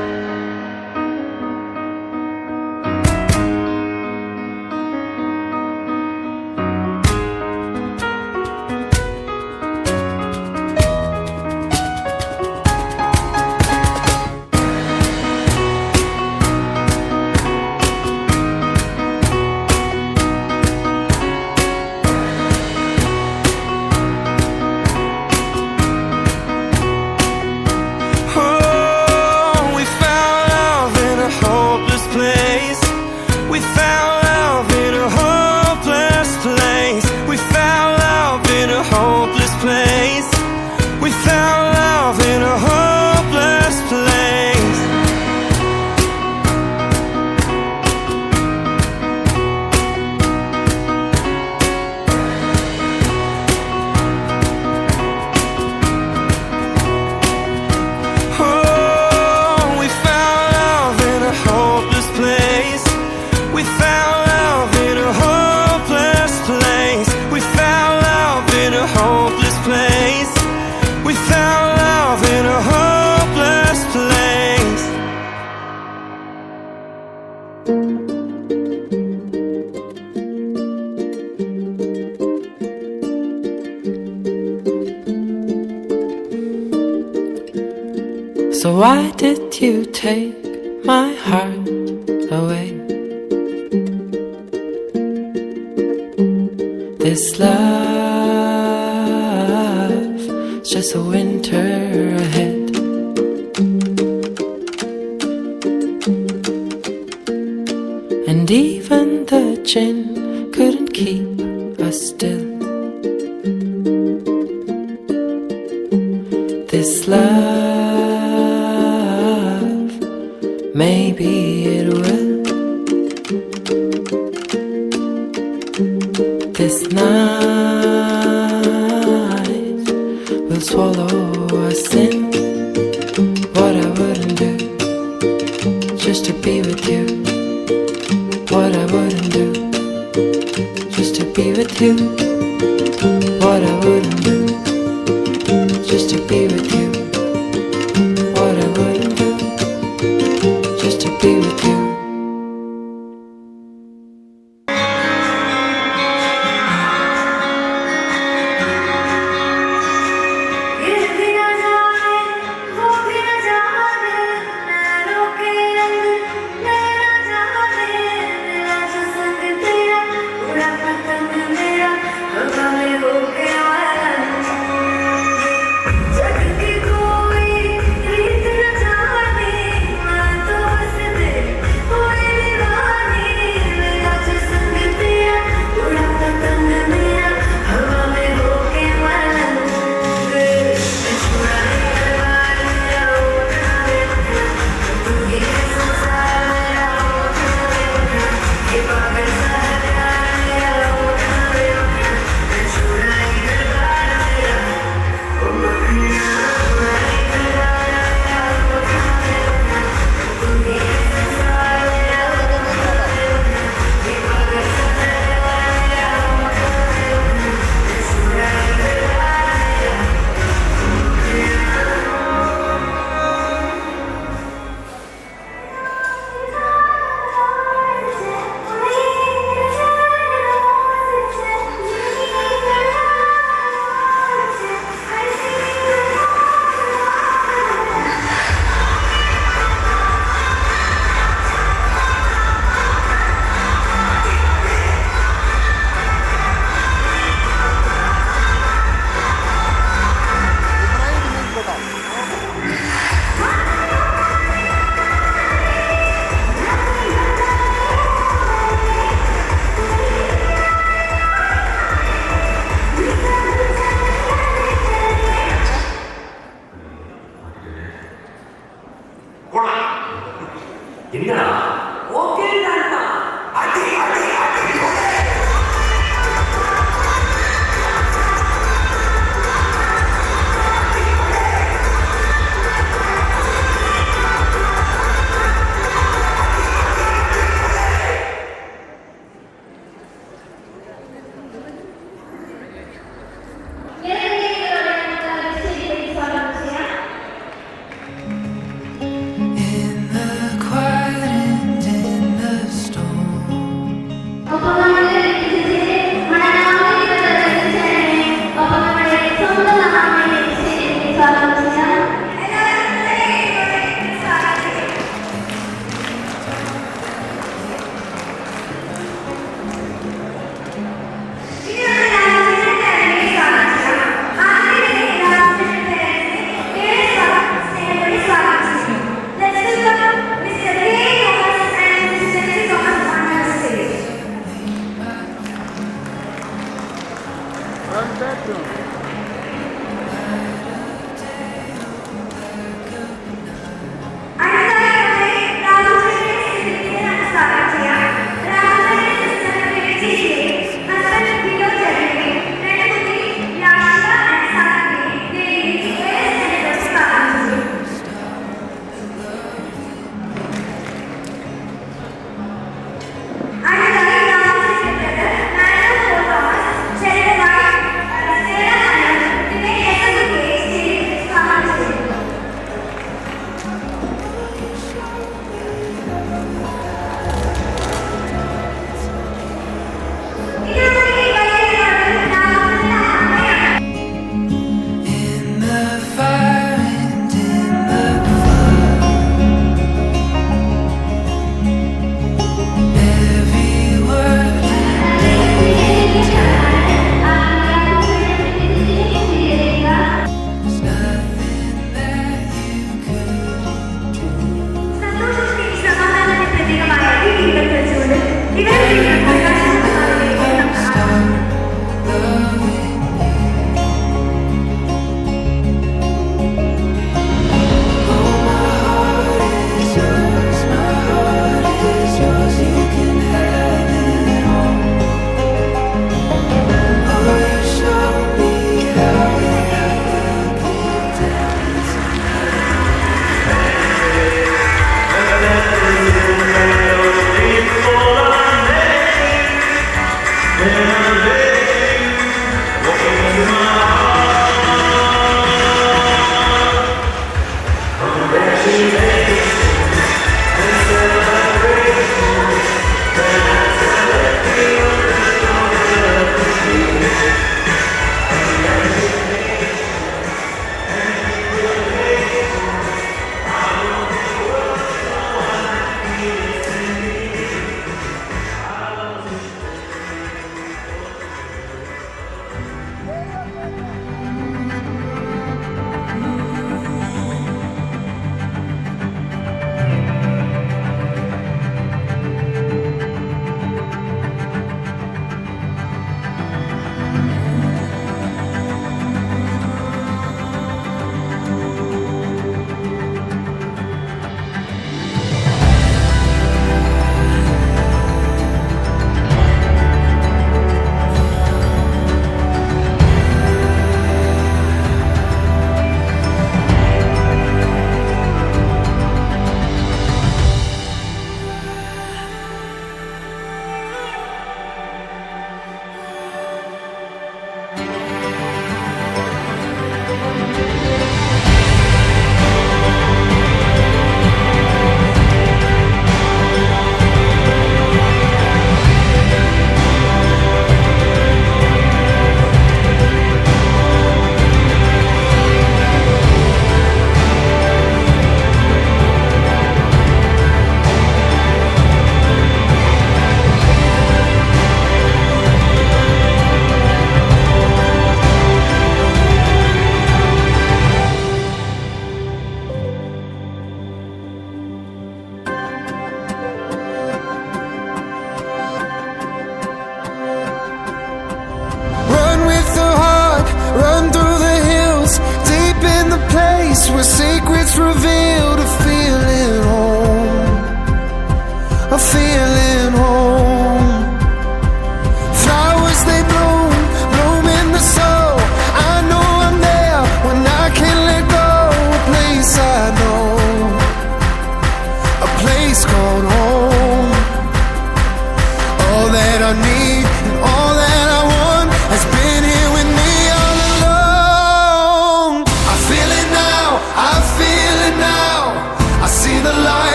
So why did you take my heart away? This love, it's just a winter ahead. And even the gin couldn't keep us still. This love, maybe it will. This night will swallow us in. What I wouldn't do just to be with you. What I wouldn't do just to be with you. What I wouldn't do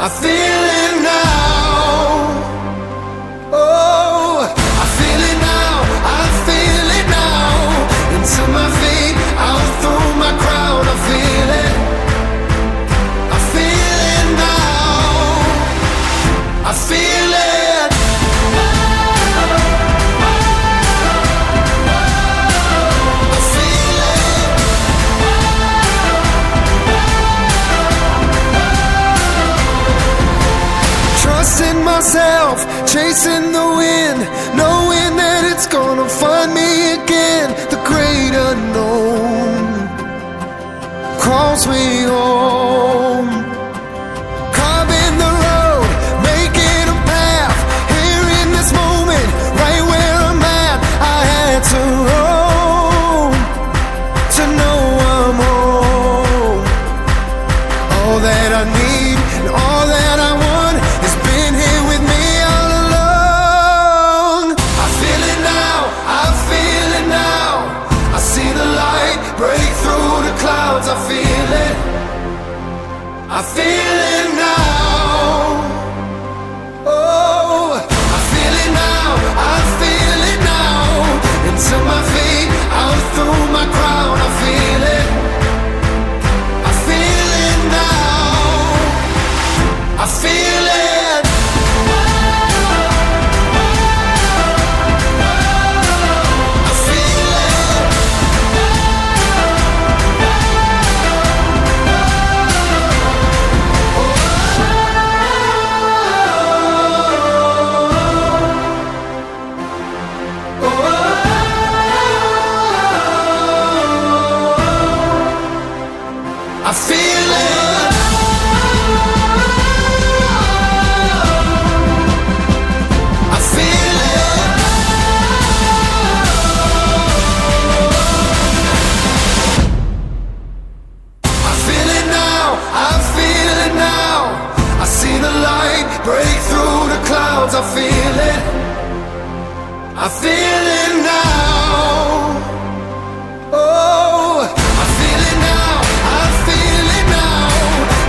I feel it now. Oh, I feel it now. I feel it now. Into my feet, out through my crown. I feel it. I feel it now. I feel it. Trusting myself, chasing the wind, knowing that it's gonna find me again. The great unknown calls me home. Carving the road, making a path. Here in this moment, right where I'm at, I had to roam to know I'm home. All that I need and all that I want has been here with me all along. I feel it now, I feel it now. I see the light break through the clouds. I feel it, I feel it now. Oh, I feel it now, I feel it now. Into my feet, out through my crown. I feel it, I feel it now. I feel it. I feel it. I feel it. I feel it. I feel it now. I feel it now. I see the light break through the clouds. I feel it. I feel it now. Oh, I feel it now. I feel it now.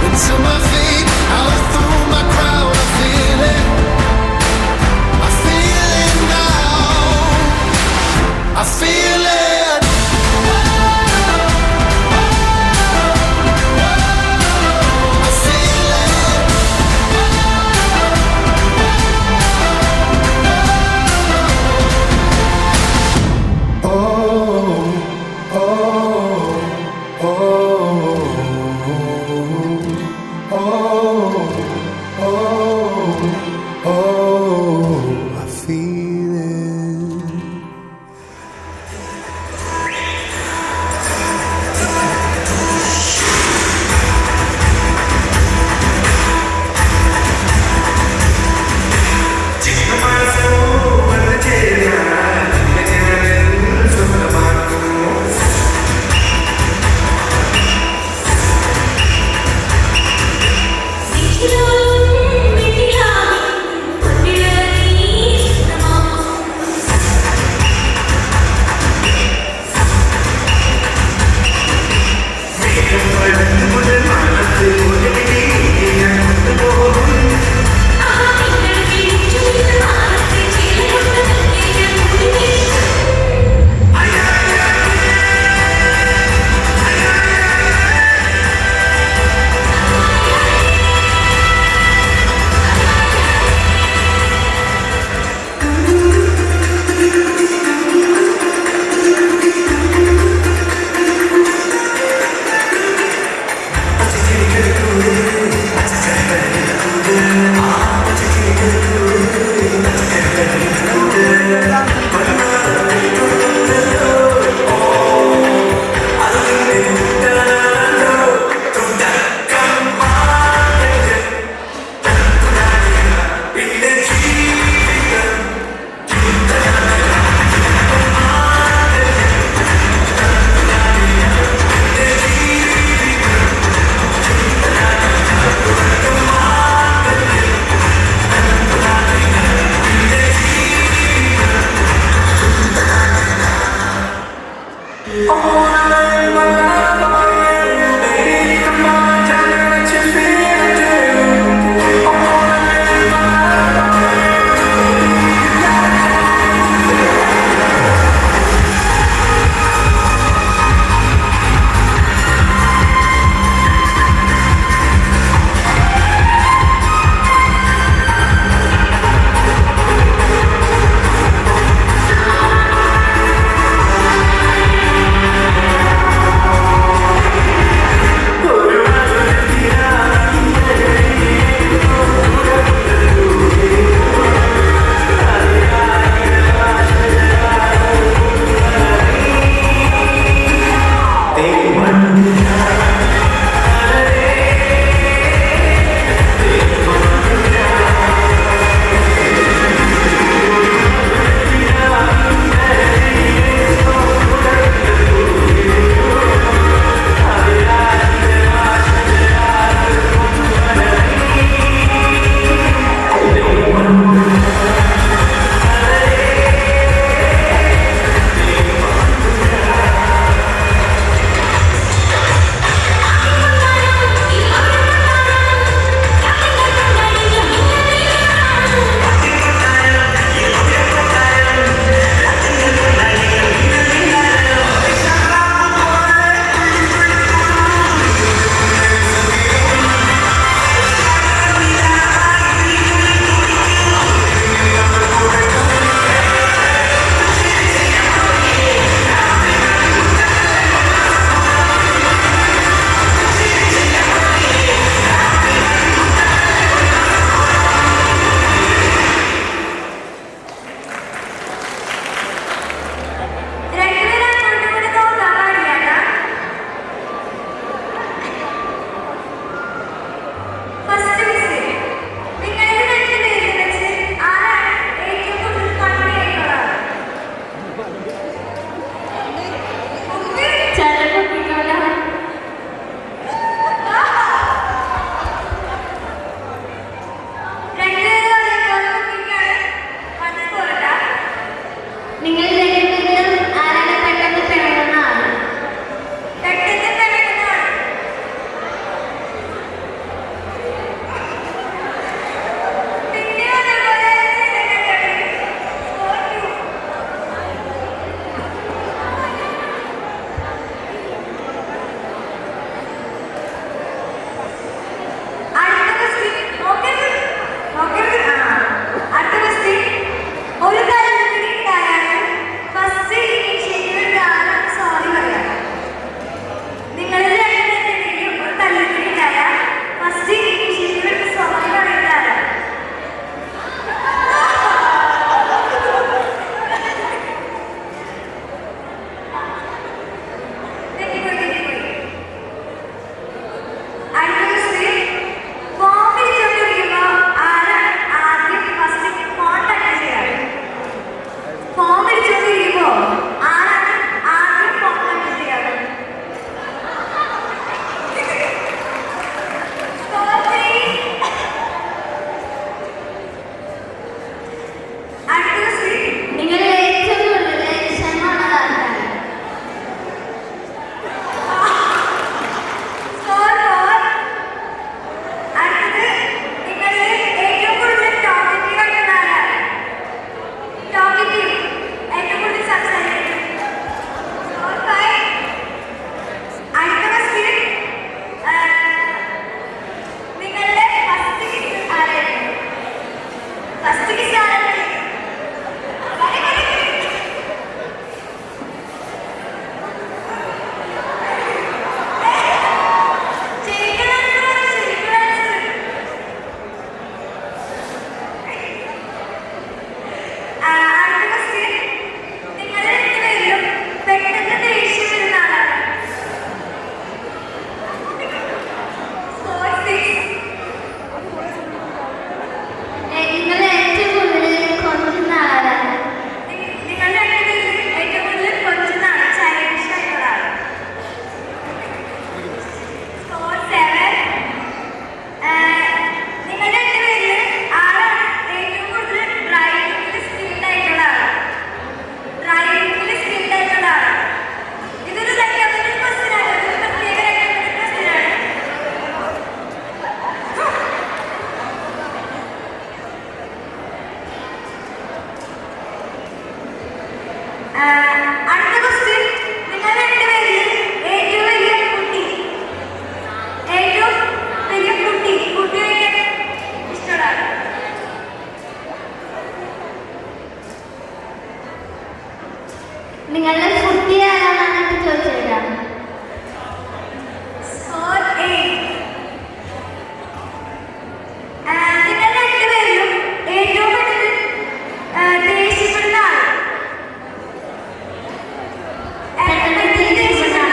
Into my feet, out through my crown. I feel it. I feel it now. I feel it. I feel it. I feel it. Form അടിച്ചുകൊണ്ടിരിക്കുമ്പോ ആരാണ് ആദ്യം form കണ്ടിട്ട് നിങ്ങൾ ഏറ്റവും കൂടുതൽ ക്ഷമയുള്ളതാണ്. നിങ്ങളുടെ കുട്ടി ആരാണെന്ന് ചോദിച്ചേക്കാം. നിങ്ങൾ രണ്ടുപേരും ഏറ്റവും കൂടുതൽ ദേഷ്യപ്പെടുന്ന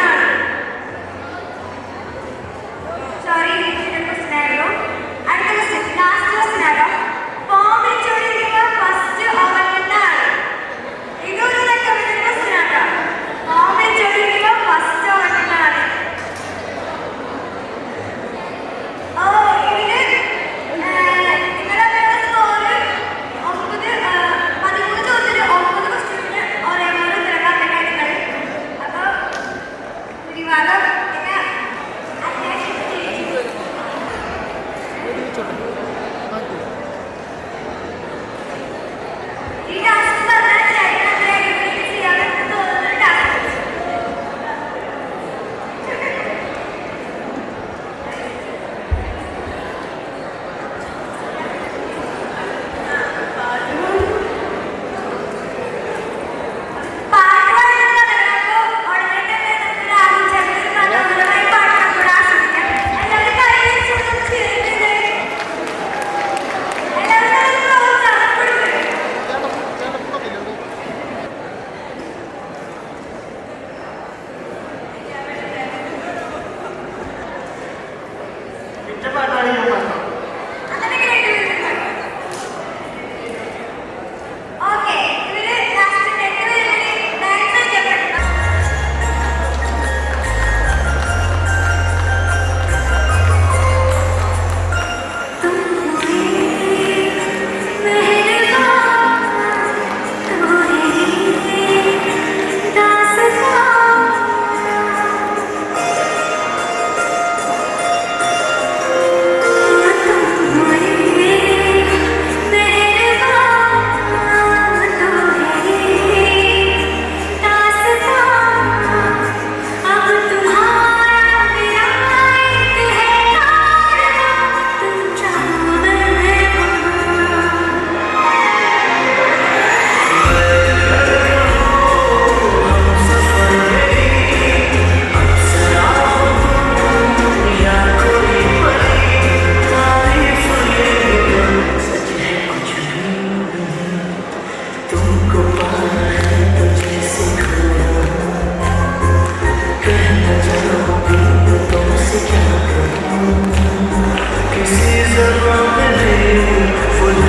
ആൾ. സോറി, ഇതിന്റെ ക്വസ്റ്റ്യൻ ആയിരുന്നു. അടുത്ത ക്വസ്റ്റ്യൻ, ലാസ്റ്റ് ക്വസ്റ്റ്യൻ ആണോ. ഫോം വെച്ചുകൊണ്ടിരിക്കുമ്പോൾ ഫസ്റ്റ് ഓവർക്കുന്ന ആൾ. ഇതൊരു റെക്കമെൻഡ് ക്വസ്റ്റ്യൻ ആട്ടോ. ഫോം വെച്ചുകൊണ്ടിരിക്കുമ്പോൾ ഫസ്റ്റ് ഓവർക്കുന്ന ആൾ. Full of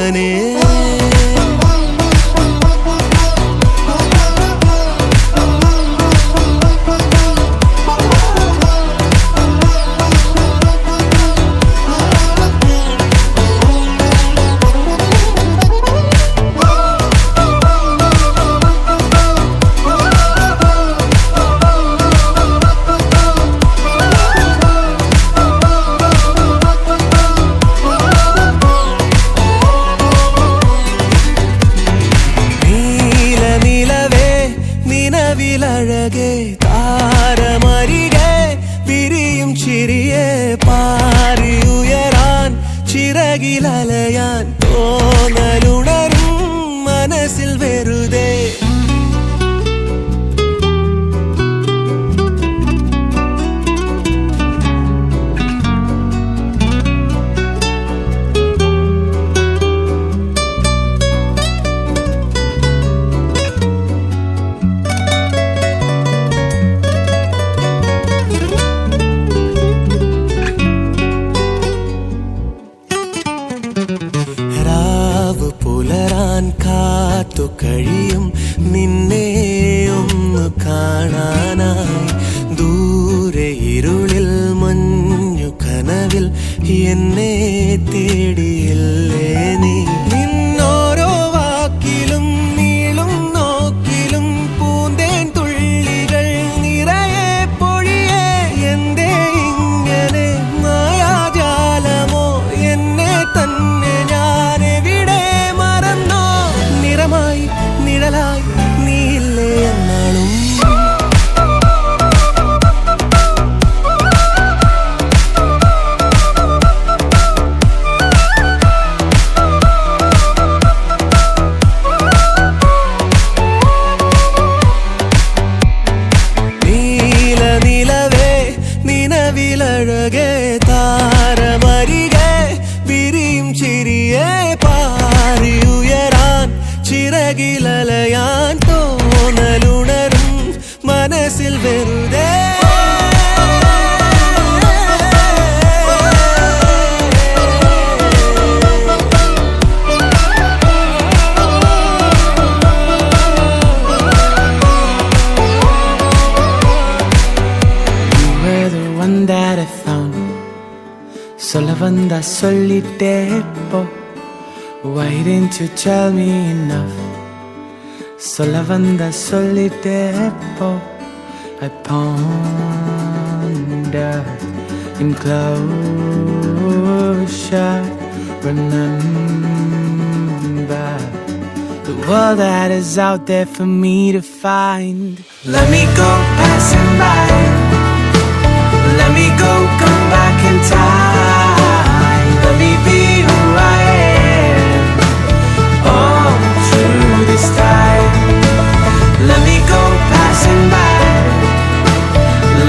ജീവനേ താരമരികെ വിരിയും ചിരിയെ പാറിയുയരാൻ ചിറകിലലയാൻ തോന്നലുണരും മനസ്സിൽ വെറുതെ പുലരാൻ കാത്തു കഴിയും നിന്നെ ഒന്ന് കാണാനായി ദൂരെ ഇരുളിൽ മഞ്ഞു കനവിൽ എന്നെ തേടിയില്ലേ നീ നിന്നോരോ വാക്കിലും നീളും നോക്കിലും പൂന്തേൻ തുള്ളികൾ നിറയെ പൊഴിയേ എന്തേ ഇങ്ങനെ മായാജാലമോ എന്നെ തന്നെ ഞാനെവിടെ നിഴലായി നീയില്ലേ എന്നാളും നീലനിലവേ നിലവിലഴകെ താരമരികെ വിരിയും ചിരിയെ പാറിയുയരാൻ ചിറകിലലയാൻ തോന്നലുണരും മനസ്സിൽ വെറുതെ You were the one that I found. Sola vanda solite po. Why didn't you tell me enough? Sola vanda solite po. I ponder in closure. Remember the world that is out there for me to find. Let me go passing by. Let me go, come back in time. Let me be who I am. All through this time. Let me go passing by.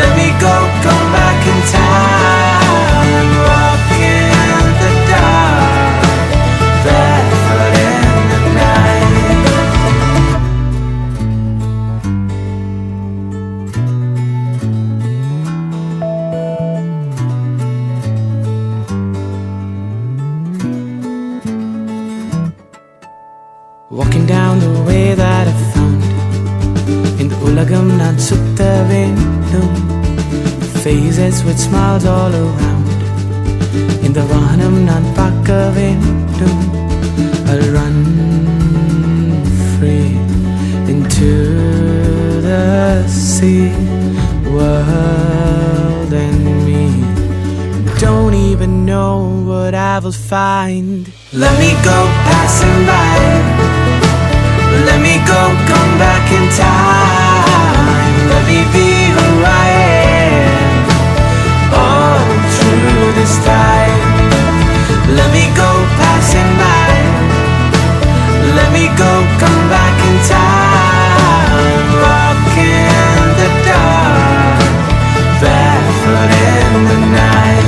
Let me go, come back in time. Walk in the dark, barefoot in the night. Walking down the way that I found. In the ulagam nan sutta vendum. Faces with smiles all around. In the vahanam nan pakka vendum. I'll run free into the sea. World and me don't even know what I will find. Let me go passing by. Let me go, come back in time. Let me be who I am. All through this time. Let me go passing by. Let me go, come back in time. Walk in the dark, barefoot in the night.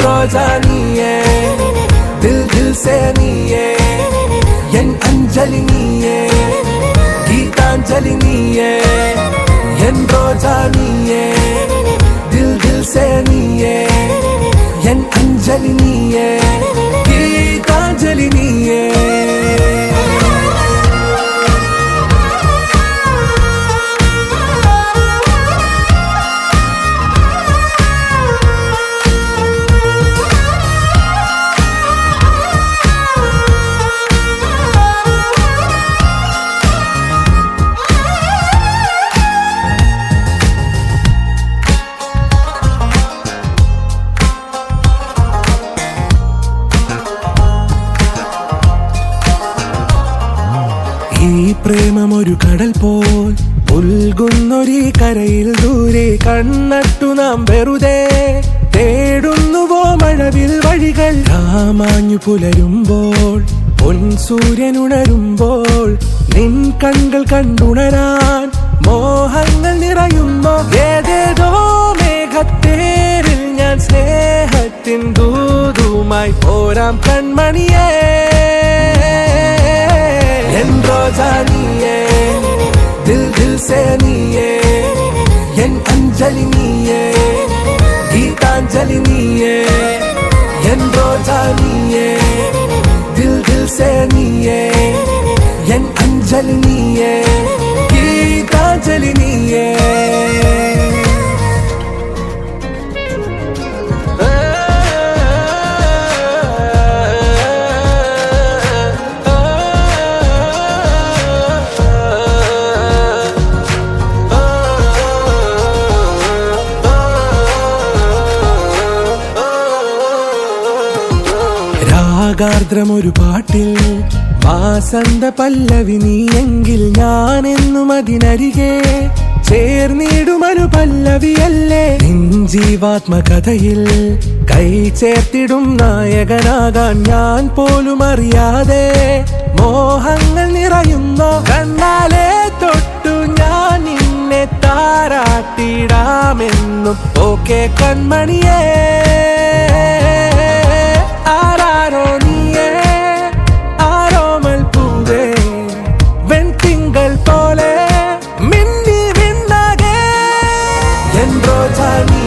Roja നീയേ ദിൽ ദിൽ say നീയേ N Anjali നീയേ ഗീതാഞ്ജലി നീയേ N Roja നീയേ ദിൽ ദിൽ say നീയേ N Anjali നീയേ ഗീതാഞ്ജലി നീയേ ഈ പ്രേമമൊരു കടൽ പോൽ ഉൽകുന്നൊരീ കരയിൽ ദൂരെ കണ്ണട്ടു നാം വെറുതെ തേടുന്നുവോ മഴവിൽ വഴികൾ രാമാഞ്ഞു പുലരുമ്പോൾ പൊൻ സൂര്യനുണരുമ്പോൾ നിൻ കണ്ണുകൾ കണ്ടുണരാൻ മോഹങ്ങൾ നിറയുമ്പോ ഏതേതോ മേഘത്തേരിൽ ഞാൻ സ്നേഹത്തിൻ ദൂതുമായി പോരാം കൺമണിയേ എൻ റോജാ നീയേ ദിൽ ദിൽ സേ നീയേ എൻ അഞ്ജലി നീയേ ഗീതാഞ്ജലി നീയേ എൻ റോജാ നീയേ ദിൽ ദിൽ സേ നീയേ എൻ അഞ്ജലി നീയേ ഗീതാഞ്ജലി നീയേ രാഗാർദ്രമൊരു പാട്ടിൽ വാസന്ത പല്ലവി നീയെങ്കിൽ ഞാനെന്നും അതിനരികെ ചേർന്നിടുമൊരു പല്ലവിയല്ലേ നിൻ ജീവാത്മകഥയിൽ കൈ ചേർത്തിടും നായകനാകാൻ ഞാൻ പോലും അറിയാതെ മോഹങ്ങൾ നിറയുന്നു കണ്ണാലെ തൊട്ടു ഞാൻ നിന്നെ താരാട്ടിടാമെന്നും ഓക്കെ കൺമണിയേ ആരാരോ നീയേ ആരോമൽ പൂവേ വെൺതിങ്കൾ പോലെ മിന്നി മിന്നാകെ എൻ റോജാ നീ